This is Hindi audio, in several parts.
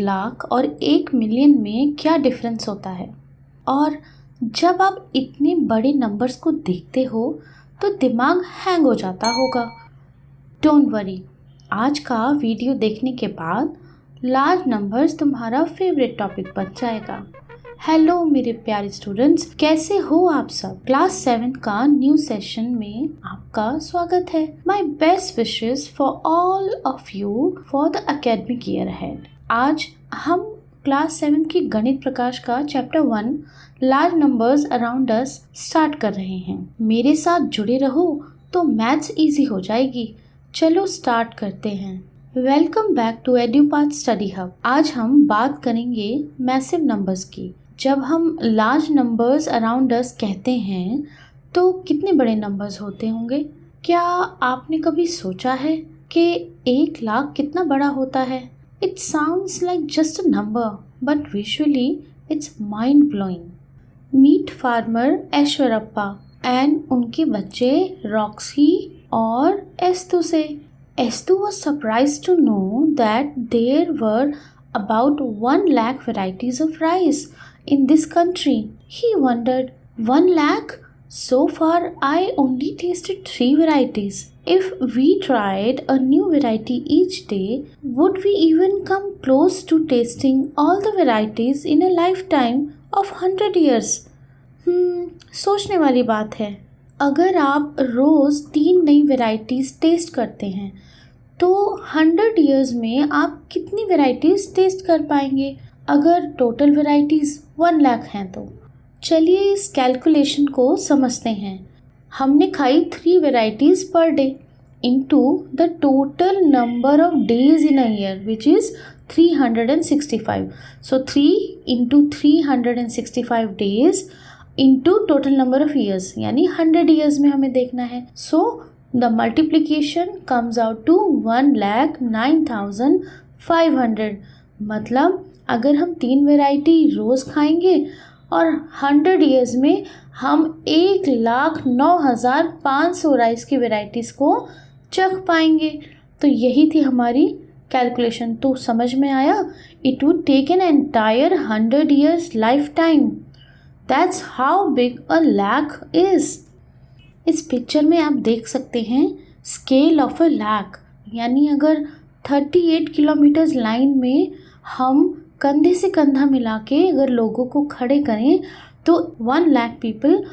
1,00,000 और 1,000,000 में क्या डिफरेंस होता है? और जब आप इतने बड़े नंबर्स को देखते हो तो दिमाग हैंग हो जाता होगा। डोंट वरी, आज का वीडियो देखने के बाद लार्ज नंबर्स तुम्हारा फेवरेट टॉपिक बन जाएगा। हेलो मेरे प्यारे स्टूडेंट्स, कैसे हो आप सब? क्लास 7 का न्यू सेशन में आपका स्वागत है। My best wishes for all of you for the academic year ahead. आज हम क्लास 7 की गणित प्रकाश का chapter 1 large numbers around us start कर रहे हैं। मेरे साथ जुड़े रहो तो मैथ्स इजी हो जाएगी। चलो स्टार्ट करते हैं। Welcome back to Edupath study hub. आज हम बात करेंगे मैसिव नंबर्स की। जब हम लार्ज नंबर्स अराउंड अस कहते हैं तो कितने बड़े नंबर्स होते होंगे? क्या आपने कभी सोचा है कि 1,00,000 कितना बड़ा होता है? It sounds like just a number but visually it's mind blowing. Meet farmer Aishwarappa and उनके बच्चे रॉक्सी और एस्तु से। Estu was surprised to know that there were about 1,00,000 varieties of rice in this country. He wondered, 1,00,000? So far I only tasted 3 varieties. If we tried a new variety each day, would we even come close to tasting all the varieties in a lifetime of 100 years? सोचने वाली बात है। अगर आप रोज़ 3 नई वेराइटीज़ टेस्ट करते हैं तो 100 ईयर्स में आप कितनी वेराइटीज़ टेस्ट कर पाएंगे? अगर टोटल वेराइटीज़ 1,00,000 हैं तो चलिए इस कैलकुलेशन को समझते हैं। हमने खाई 3 varieties per day into the total number of days in a year which is 365। So 3 into 365 days into total number of years, यानी 100 ईयर्स में हमें देखना है। So the multiplication comes out to 1,09,500। मतलब अगर हम 3 वेराइटी रोज़ खाएंगे और 100 ईयर्स में हम 1,09,500 राइस की वेराइटीज़ को चख पाएंगे। तो यही थी हमारी कैलकुलेशन। तो समझ में आया? It would take an entire 100 years lifetime. That's how big a lakh is. इस पिक्चर में आप देख सकते हैं स्केल ऑफ अ लैक, यानी अगर 38 किलोमीटर्स लाइन में हम कंधे से कंधा मिला के अगर लोगों को खड़े करें तो 1,00,000 पीपल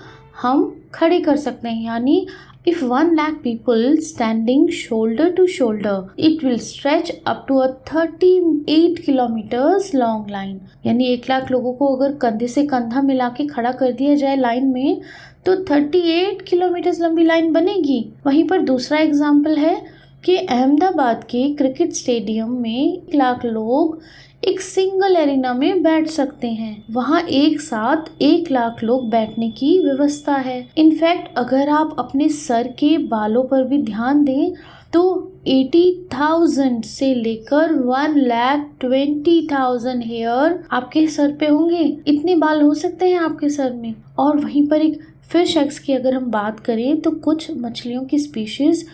हम खड़े कर सकते हैं। यानी if 1,00,000 people standing shoulder to shoulder, it will stretch up to a 38 kilometers long line. यानी 1,00,000 लोगों को अगर कंधे से कंधा मिला के खड़ा कर दिया जाए लाइन में तो 38 किलोमीटर लंबी लाइन बनेगी। वहीं पर दूसरा एग्जाम्पल है कि अहमदाबाद के क्रिकेट स्टेडियम में 1,00,000 लोग एक सिंगल एरिना में बैठ सकते हैं। वहाँ एक साथ 1,00,000 लोग बैठने की व्यवस्था है। इनफैक्ट अगर आप अपने सर के बालों पर भी ध्यान दें तो 80,000 से लेकर 1,20,000 हेयर आपके सर पे होंगे। इतने बाल हो सकते हैं आपके सर में। और वहीं पर एक फिश एग्स की अगर हम बात करें तो कुछ मछलियों की स्पीशीज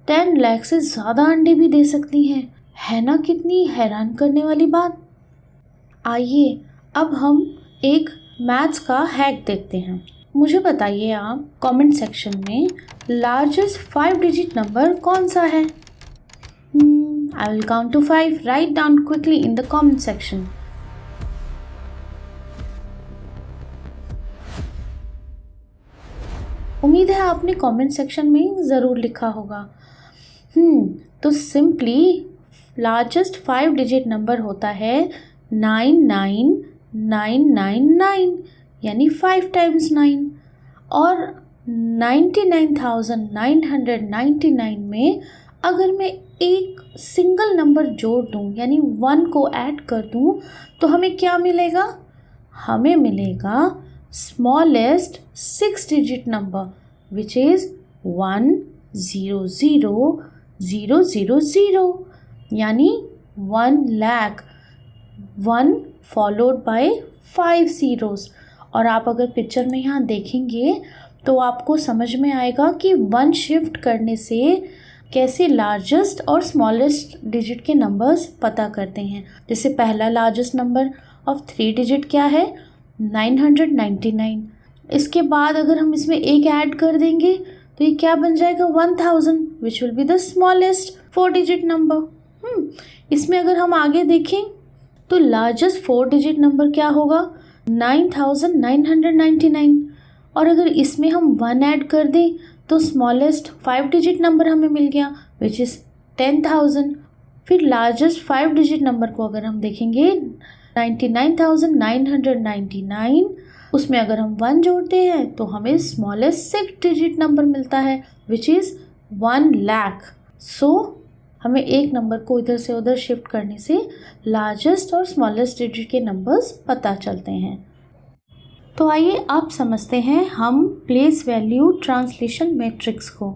10 लाख से ज़्यादा अंडे भी दे सकती हैं। है ना कितनी हैरान करने वाली बात। आइए अब हम एक मैथ्स का हैक देखते हैं। मुझे बताइए आप कमेंट सेक्शन में लार्जेस्ट 5 डिजिट नंबर कौन सा है? I will count to 5. Write down quickly in the comment section. उम्मीद है आपने कमेंट सेक्शन में ज़रूर लिखा होगा। तो सिंपली लार्जेस्ट 5 डिजिट नंबर होता है 99,999, यानी 5 टाइम्स 9। और 99,999 में अगर मैं एक सिंगल नंबर जोड़ दूं यानी 1 को ऐड कर दूं तो हमें क्या मिलेगा? हमें मिलेगा smallest 6 digit number which is 1,000,000, यानी 1,00,000, 1 फॉलोड बाय 5 zeros। और आप अगर पिक्चर में यहाँ देखेंगे तो आपको समझ में आएगा कि 1 शिफ्ट करने से कैसे लार्जेस्ट और स्मॉलेस्ट डिजिट के नंबर्स पता करते हैं। जैसे पहला लार्जेस्ट नंबर ऑफ 3 डिजिट क्या है, 999। इसके बाद अगर हम इसमें एक ऐड कर देंगे तो ये क्या बन जाएगा, 1000, which will be the smallest 4 digit number. इसमें अगर हम आगे देखें तो लार्जेस्ट 4 डिजिट नंबर क्या होगा, 9999। और अगर इसमें हम 1 ऐड कर दें तो स्मॉलेस्ट 5 डिजिट नंबर हमें मिल गया, विच इज़ 10,000। फिर लार्जेस्ट 5 डिजिट नंबर को अगर हम देखेंगे 99,999, उसमें अगर हम 1 जोड़ते हैं तो हमें स्मॉलेस्ट 6 डिजिट नंबर मिलता है, विच इज़ 1 लाख। सो हमें एक नंबर को इधर से उधर शिफ्ट करने से लार्जेस्ट और स्मॉलेस्ट डिजिट के नंबर्स पता चलते हैं। तो आइए आप समझते हैं हम प्लेस वैल्यू ट्रांसलेशन मैट्रिक्स को।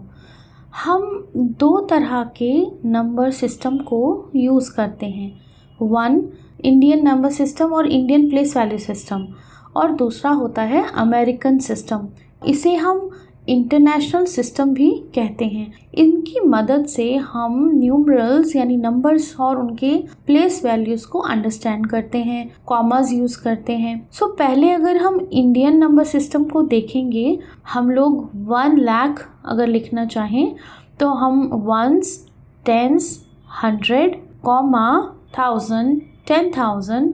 हम 2 तरह के नंबर सिस्टम को यूज़ करते हैं, 1 इंडियन नंबर सिस्टम और इंडियन प्लेस वैल्यू सिस्टम, और दूसरा होता है अमेरिकन सिस्टम। इसे हम इंटरनेशनल सिस्टम भी कहते हैं। इनकी मदद से हम न्यूमरल्स यानी नंबर्स और उनके प्लेस वैल्यूज़ को अंडरस्टैंड करते हैं, कॉमास यूज़ करते हैं। सो पहले अगर हम इंडियन नंबर सिस्टम को देखेंगे, हम लोग 1 लाख अगर लिखना चाहें तो हम 1s, 10s, 100, 1000, 10,000,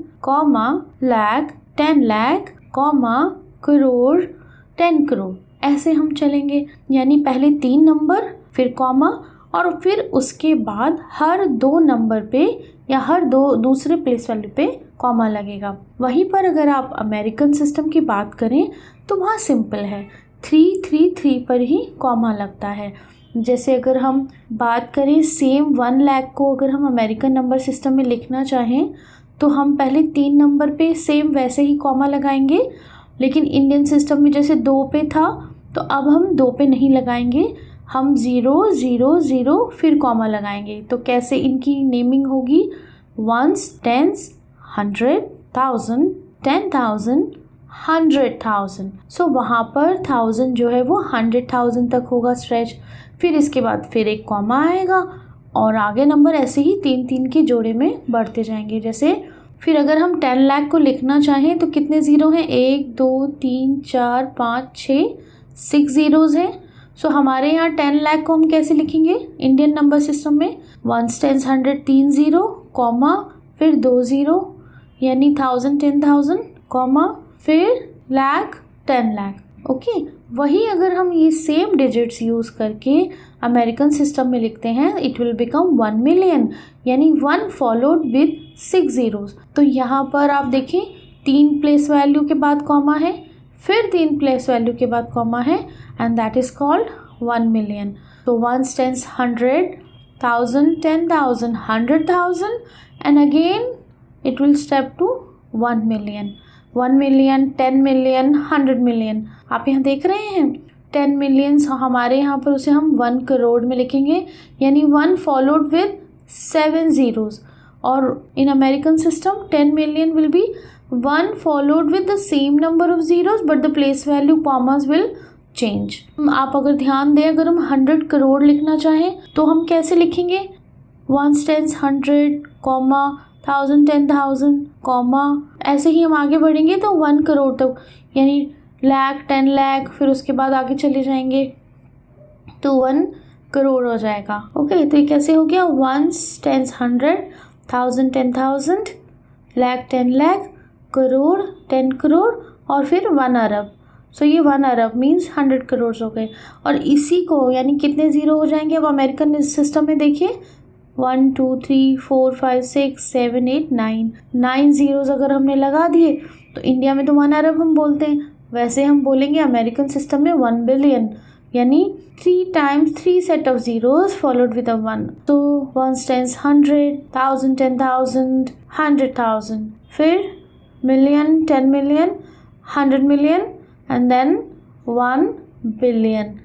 लाख, 10 लाख, करोड़, 10 करोड़, ऐसे हम चलेंगे। यानी पहले 3 नंबर, फिर कॉमा, और फिर उसके बाद हर 2 नंबर पे या हर दूसरे प्लेस वैल्यू पे कॉमा लगेगा। वहीं पर अगर आप अमेरिकन सिस्टम की बात करें तो वहाँ सिंपल है, 333 पर ही कॉमा लगता है। जैसे अगर हम बात करें सेम 1 लाख को अगर हम अमेरिकन नंबर सिस्टम में लिखना चाहें तो हम पहले 3 नंबर पे सेम वैसे ही कॉमा लगाएंगे, लेकिन इंडियन सिस्टम में जैसे 2 पे था तो अब हम 2 पे नहीं लगाएंगे, हम 0 0 0 फिर कॉमा लगाएंगे। तो कैसे इनकी नेमिंग होगी, 1s, 10s, 100, 1000, 10,000, 100,000। सो वहाँ पर 1000 जो है वो 100,000 तक होगा स्ट्रेच। फिर इसके बाद फिर एक कॉमा आएगा और आगे नंबर ऐसे ही 3-3 के जोड़े में बढ़ते जाएंगे। जैसे फिर अगर हम 10 लाख को लिखना चाहें तो कितने ज़ीरो हैं, 1 2 3 4 5 6 ज़ीरोज़ हैं। सो हमारे यहाँ 10 लाख को हम कैसे लिखेंगे इंडियन नंबर सिस्टम में, 1s, 10s, 100, 3 ज़ीरो, कॉमा, फिर 2 ज़ीरो, यानी 1000, 10,000, कॉमा, फिर लाख, 10 लाख। ओके, वही अगर हम ये सेम डिजिट्स यूज़ करके अमेरिकन सिस्टम में लिखते हैं, इट विल बिकम 1 मिलियन, यानी 1 फॉलोड विद 6 ज़ीरोज़। तो यहाँ पर आप देखें 3 प्लेस वैल्यू के बाद कॉमा है, फिर 3 प्लेस वैल्यू के बाद कॉमा है, and that is called 1 million. तो 1s, 10s, 100, 1000, 10,000, 100,000, and again it will step to 1 million, 1 million, 10 million, 100 million। आप यहाँ देख रहे हैं 10 मिलियंस, हमारे यहाँ पर उसे हम 1 करोड़ में लिखेंगे, यानी 1 फॉलोड विद 7 ज़ीरोज़। और in American system 10 million will be 1 followed with the same number of zeros but the place value commas will change. आप अगर ध्यान दें, अगर हम 100 करोड़ लिखना चाहें तो हम कैसे लिखेंगे, 1s, 10s, 100, कॉमा, 1000, 10,000, कॉमा, ऐसे ही हम आगे बढ़ेंगे तो 1 करोड़ तक, यानी लाख, 10 लाख, फिर उसके बाद आगे चले जाएंगे तो 1 करोड़ हो जाएगा। ओके, तो ये कैसे हो गया, 1s, 10s, 100, 1000, 10,000, लाख, 10 लाख, करोड़, 10 करोड़, और फिर 1 अरब। सो ये 1 अरब मीन्स 100 करोड़ हो गए। और इसी को यानी कितने ज़ीरो हो जाएंगे अब अमेरिकन सिस्टम में, देखिए 1 2 3 4 5 6 7 8 9 ज़ीरोज़ अगर हमने लगा दिए तो इंडिया में तो 1 अरब हम बोलते हैं, वैसे हम बोलेंगे अमेरिकन सिस्टम में 1 बिलियन, यानी 3 times 3 set of zeros followed with a 1। तो 1s, 10s, 100, 1000, 10,000, 100,000, फिर million, 10 million, 100 million, and then 1 billion.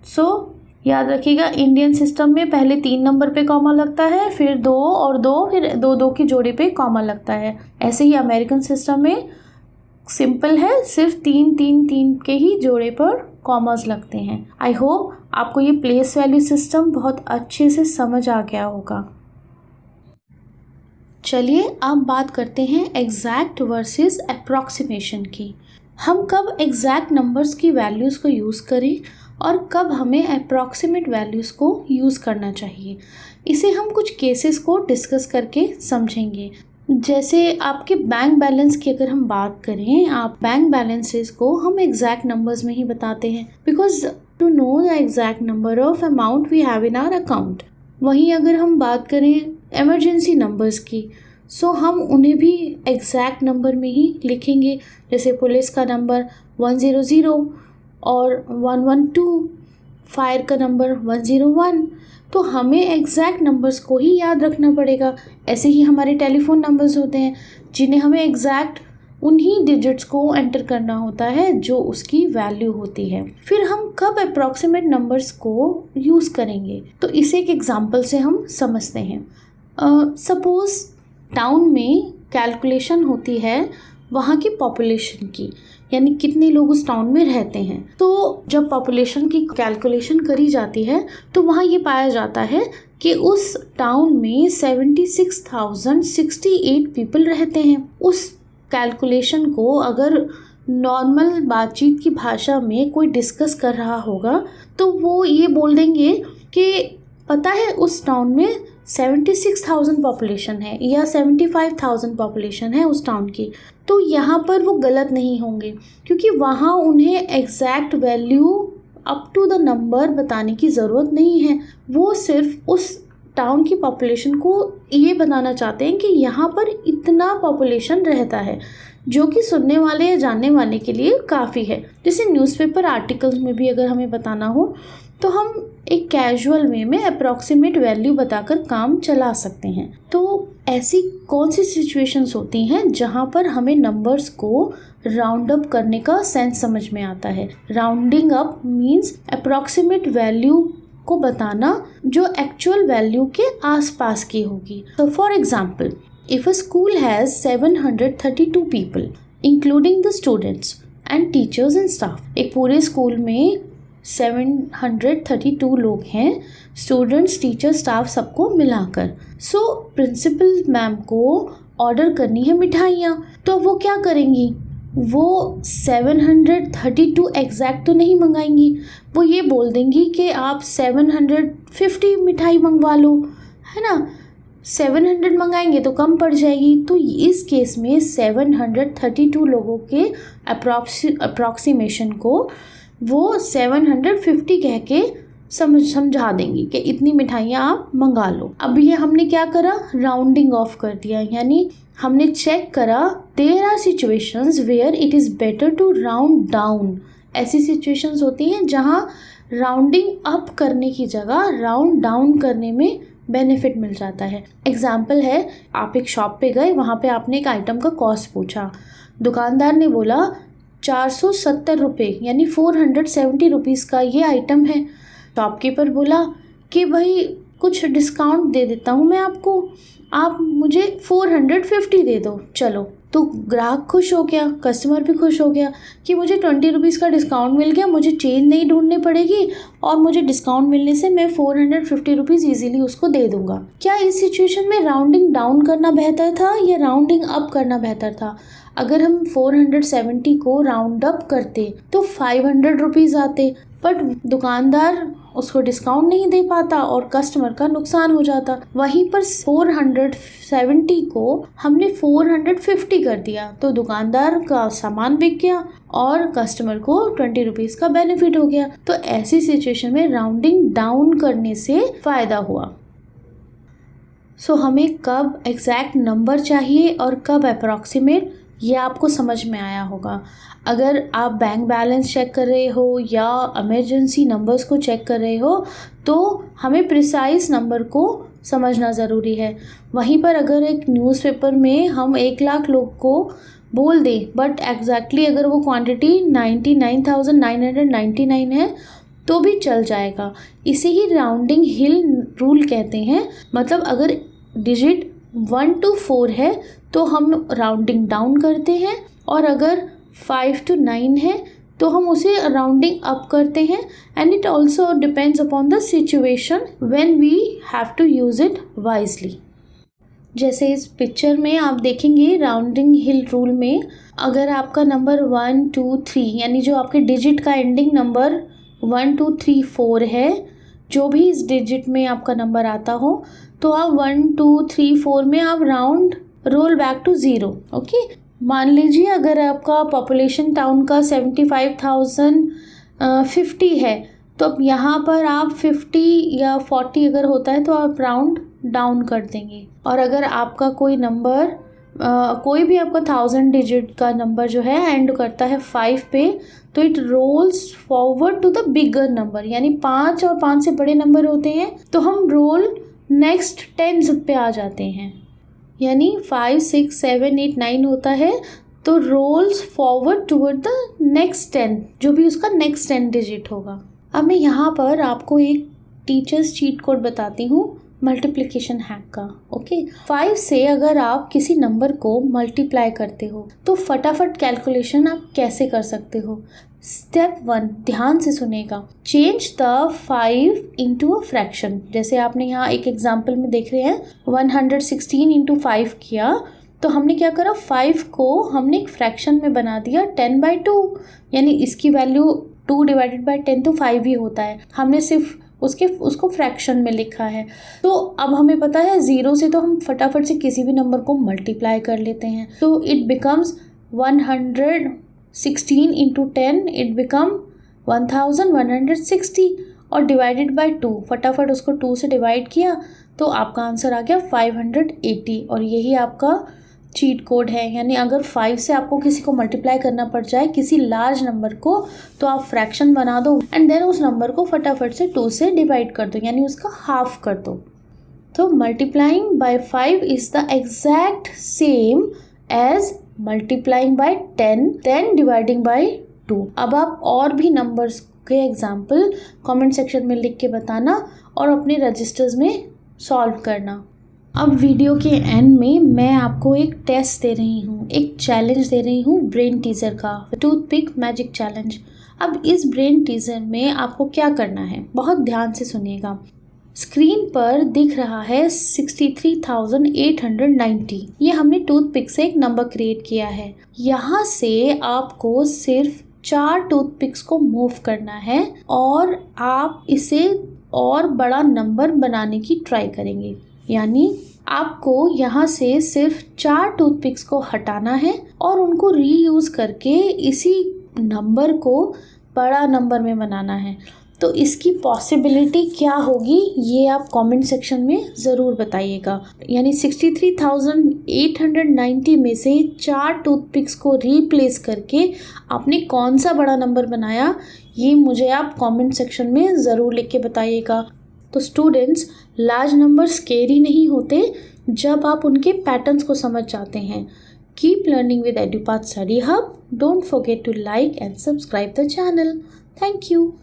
So याद रखिएगा इंडियन सिस्टम में पहले 3 नंबर पे कॉमा लगता है, फिर 2 और 2, फिर 2 की जोड़ी पे कॉमा लगता है। ऐसे ही अमेरिकन सिस्टम में सिंपल है, सिर्फ 3 3 3 के ही जोड़े पर कॉमास लगते हैं। आई होप आपको ये प्लेस वैल्यू सिस्टम बहुत अच्छे से समझ आ गया होगा। चलिए अब बात करते हैं एग्जैक्ट वर्सेस अप्रॉक्सीमेशन की। हम कब एग्जैक्ट नंबर्स की वैल्यूज़ को यूज़ करें और कब हमें अप्रॉक्सीमेट वैल्यूज़ को यूज़ करना चाहिए, इसे हम कुछ केसेस को डिस्कस करके समझेंगे। जैसे आपके बैंक बैलेंस की अगर हम बात करें, आप बैंक बैलेंसेस को हम एग्जैक्ट नंबर्स में ही बताते हैं, because to know the exact number of amount we have in our account. वहीं अगर हम बात करें इमरजेंसी नंबर्स की, सो हम उन्हें भी एग्जैक्ट नंबर में ही लिखेंगे। जैसे पुलिस का नंबर 100 और 112, फायर का नंबर 101, तो हमें एग्जैक्ट नंबर्स को ही याद रखना पड़ेगा। ऐसे ही हमारे टेलीफोन नंबर्स होते हैं जिन्हें हमें एग्जैक्ट उन्हीं डिजिट्स को एंटर करना होता है जो उसकी वैल्यू होती है। फिर हम कब अप्रॉक्सीमेट नंबर्स को यूज़ करेंगे, तो इसे एक एग्जांपल से हम समझते हैं। सपोज़ टाउन में कैलकुलेशन होती है वहाँ की पॉपुलेशन की, यानी कितने लोग उस टाउन में रहते हैं। तो जब पॉपुलेशन की कैलकुलेशन करी जाती है तो वहाँ ये पाया जाता है कि उस टाउन में 76,068 पीपल रहते हैं। उस कैलकुलेशन को अगर नॉर्मल बातचीत की भाषा में कोई डिस्कस कर रहा होगा तो वो ये बोल देंगे कि पता है उस टाउन में 76,000 पॉपुलेशन है या 75,000 पॉपुलेशन है उस टाउन की। तो यहाँ पर वो गलत नहीं होंगे, क्योंकि वहाँ उन्हें exact value up to the number बताने की ज़रूरत नहीं है। वो सिर्फ उस टाउन की पॉपुलेशन को ये बताना चाहते हैं कि यहाँ पर इतना पॉपुलेशन रहता है, जो कि सुनने वाले या जानने वाले के लिए काफ़ी है। जैसे न्यूज़पेपर आर्टिकल्स में भी अगर हमें बताना हो तो हम एक कैजुअल वे में अप्रॉक्सीमेट वैल्यू बताकर काम चला सकते हैं। तो ऐसी कौन सी सिचुएशंस होती हैं जहाँ पर हमें नंबर्स को राउंड अप करने का सेंस समझ में आता है। Rounding up means approximate value को बताना जो एक्चुअल वैल्यू के आसपास की होगी। तो for example, if a school has 732 people including the students and teachers and staff, एक पूरे स्कूल में 732 लोग हैं, स्टूडेंट्स, टीचर, स्टाफ सबको मिलाकर। सो प्रिंसिपल मैम को ऑर्डर करनी है मिठाइयाँ, तो वो क्या करेंगी, वो 732 एग्जैक्ट तो नहीं मंगाएंगी, वो ये बोल देंगी कि आप 750 मिठाई मंगवा लो, है ना। 700 मंगाएंगे तो कम पड़ जाएगी। तो इस केस में 732 लोगों के अप्रॉक्सीमेशन को वो 750 कह के समझा देंगी कि इतनी मिठाइयाँ आप मंगा लो। अब ये हमने क्या करा, राउंडिंग ऑफ कर दिया, यानी हमने चेक करा there are situations where it is better to round down. ऐसी सिचुएशंस होती हैं जहाँ राउंडिंग अप करने की जगह राउंड डाउन करने में बेनिफिट मिल जाता है। एग्जाम्पल है, आप एक शॉप पे गए, वहाँ पे आपने एक आइटम का कॉस्ट पूछा, दुकानदार ने बोला 470 रुपये यानी 470 रुपीज़ का ये आइटम है। शॉपकीपर बोला कि भाई कुछ डिस्काउंट दे देता हूँ मैं आपको, आप मुझे 450 दे दो, चलो। तो ग्राहक खुश हो गया, कस्टमर भी खुश हो गया कि मुझे 20 रुपीज़ का डिस्काउंट मिल गया, मुझे चेंज नहीं ढूंढनी पड़ेगी और मुझे डिस्काउंट मिलने से मैं 450 रुपीज़ ईजिली उसको दे दूंगा। क्या इस सिचुएशन में राउंडिंग डाउन करना बेहतर था या राउंडिंग अप करना बेहतर था? अगर हम 470 को राउंड अप करते तो 500 रुपीज़ आते, बट दुकानदार उसको डिस्काउंट नहीं दे पाता और कस्टमर का नुकसान हो जाता। वहीं पर 470 को हमने 450 कर दिया तो दुकानदार का सामान बिक गया और कस्टमर को 20 रुपीज़ का बेनिफिट हो गया। तो ऐसी सिचुएशन में राउंडिंग डाउन करने से फ़ायदा हुआ। सो हमें कब एग्जैक्ट नंबर चाहिए और कब अप्रॉक्सीमेट, ये आपको समझ में आया होगा। अगर आप बैंक बैलेंस चेक कर रहे हो या इमरजेंसी नंबर्स को चेक कर रहे हो तो हमें प्रिसाइज नंबर को समझना ज़रूरी है। वहीं पर अगर एक न्यूज़पेपर में हम 1 लाख लोग को बोल दें बट एग्जैक्टली अगर वो क्वांटिटी 99,999 है तो भी चल जाएगा। इसे ही राउंडिंग हिल रूल कहते हैं। मतलब अगर डिजिट 1 to 4 है तो हम राउंडिंग डाउन करते हैं और अगर 5 to 9 है तो तो हम उसे राउंडिंग अप करते हैं and it also depends upon the situation when we have to use it wisely. जैसे इस पिक्चर में आप देखेंगे राउंडिंग हिल रूल में अगर आपका नंबर 1 2 3 यानी जो आपके डिजिट का एंडिंग नंबर 1 2 3 4 है, जो भी इस डिजिट में आपका नंबर आता हो तो आप 1 2 3 4 में आप round roll back to 0। Okay, मान लीजिए अगर आपका पॉपुलेशन टाउन का 75,050 है तो अब यहाँ पर आप 50 या 40 अगर होता है तो आप राउंड डाउन कर देंगे। और अगर आपका कोई नंबर कोई भी आपका 1000 डिजिट का नंबर जो है एंड करता है 5 पे तो it rolls forward to the bigger number, यानी 5 और 5 से बड़े नंबर होते हैं तो हम रोल नेक्स्ट 10 पे आ जाते हैं, यानी 5 6 7 8 9 होता है तो rolls forward toward the next 10 जो भी उसका नेक्स्ट 10 डिजिट होगा। अब मैं यहाँ पर आपको एक टीचर्स चीट कोड बताती हूँ मल्टीप्लिकेशन हैक का। ओके, 5 से अगर आप किसी नंबर को मल्टीप्लाई करते हो तो फटाफट कैलकुलेशन आप कैसे कर सकते हो। स्टेप 1 ध्यान से सुनेगा, change the 5 into a fraction. जैसे आपने यहाँ एक एग्जाम्पल में देख रहे हैं 116 इंटू 5 किया तो हमने क्या करा, 5 को हमने एक फ्रैक्शन में बना दिया 10/2, यानी इसकी वैल्यू 2 डिवाइडेड बाई 10 तो 5 ही होता है, हमने सिर्फ उसको फ्रैक्शन में लिखा है। तो अब हमें पता है 0 से तो हम फटाफट से किसी भी नंबर को मल्टीप्लाई कर लेते हैं, तो it becomes 116 into 10 it become 1160 और डिवाइडेड बाय 2 फटाफट उसको 2 से डिवाइड किया तो आपका आंसर आ गया 580। और यही आपका चीट कोड है, यानी अगर 5 से आपको किसी को मल्टीप्लाई करना पड़ जाए किसी लार्ज नंबर को तो आप फ्रैक्शन बना दो एंड देन उस नंबर को फटाफट से 2 से डिवाइड कर दो, यानी उसका हाफ कर दो। तो multiplying by 5 is the exact same as multiplying by 10 then dividing by 2। अब आप और भी नंबर्स के एग्जाम्पल कमेंट सेक्शन में लिख के बताना और अपने रजिस्टर्स में सॉल्व करना। अब वीडियो के एंड में मैं आपको एक टेस्ट दे रही हूँ, एक चैलेंज दे रही हूँ ब्रेन टीजर का, टूथपिक मैजिक चैलेंज। अब इस ब्रेन टीजर में आपको क्या करना है, बहुत ध्यान से सुनिएगा। स्क्रीन पर दिख रहा है 63,890, ये हमने टूथपिक से एक नंबर क्रिएट किया है। यहाँ से आपको सिर्फ 4 टूथपिक्स को मूव करना है और आप इसे और बड़ा नंबर बनाने की ट्राई करेंगे, यानी आपको यहाँ से सिर्फ 4 टूथपिक्स को हटाना है और उनको रीयूज़ करके इसी नंबर को बड़ा नंबर में बनाना है। तो इसकी पॉसिबिलिटी क्या होगी ये आप कमेंट सेक्शन में ज़रूर बताइएगा। यानी 63,890 में से 4 टूथपिक्स को रीप्लेस करके आपने कौन सा बड़ा नंबर बनाया, ये मुझे आप कमेंट सेक्शन में ज़रूर लिख के बताइएगा। तो स्टूडेंट्स, लार्ज नंबर स्केरी नहीं होते जब आप उनके पैटर्न्स को समझ जाते हैं। Keep learning with EduPath Study Hub. Don't forget to like and subscribe the channel. Thank you.